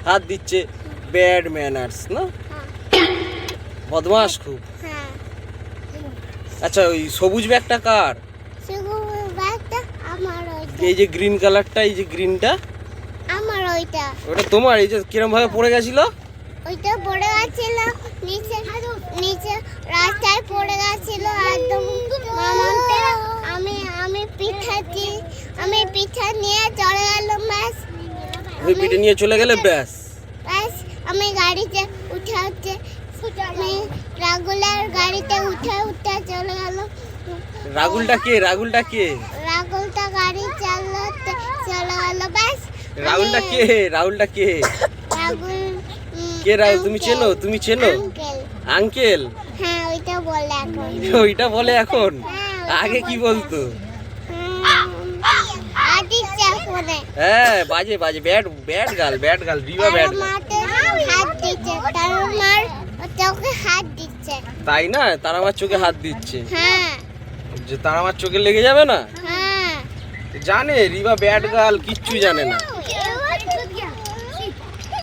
হাত দিচ্ছে, bad manners না? বদমাস খুব। আচ্ছা ওই সবুজ ব্যাগটা কার? এই যে গ্রিন কালারটা, এই যে গ্রিনটা আমার ওইটা। ওটা তোমার? এই যে কিরম ভাবে পড়ে গেছিল? ওইটা পড়ে গেছিল নিচে, নিচে রাস্তায় পড়ে গেছিল একদম মামাতে। আমি পিঠা নিয়ে চলে গেলাম। ব্যাস ওই পিঠে নিয়ে চলে গেলে ব্যাস। আমি গাড়িতে উঠে আমি রাগুলার গাড়িতে উঠে চলে গেল। রাগুলটা কে? রাগুলটা গাড়ি চালাতে চলে গেল। ব্যাস রাহুলটা কে? রাহুল কে? রাহুল তুমি চেনো? আঙ্কেল? হ্যাঁ ওইটা বলে এখন। ওইটা বলে এখন? আগে কি বলতো? হ্যাঁ বাজে ব্যাড গার্ল রিবা ব্যাড হাত দিচ্ছে। তাই না? তারা আমার চোখে হাত দিচ্ছে। হ্যাঁ যে তারা আমার চোখে লেগে যাবে না? হ্যাঁ জানে রিবা ব্যাড গার্ল কিচ্ছু জানে না।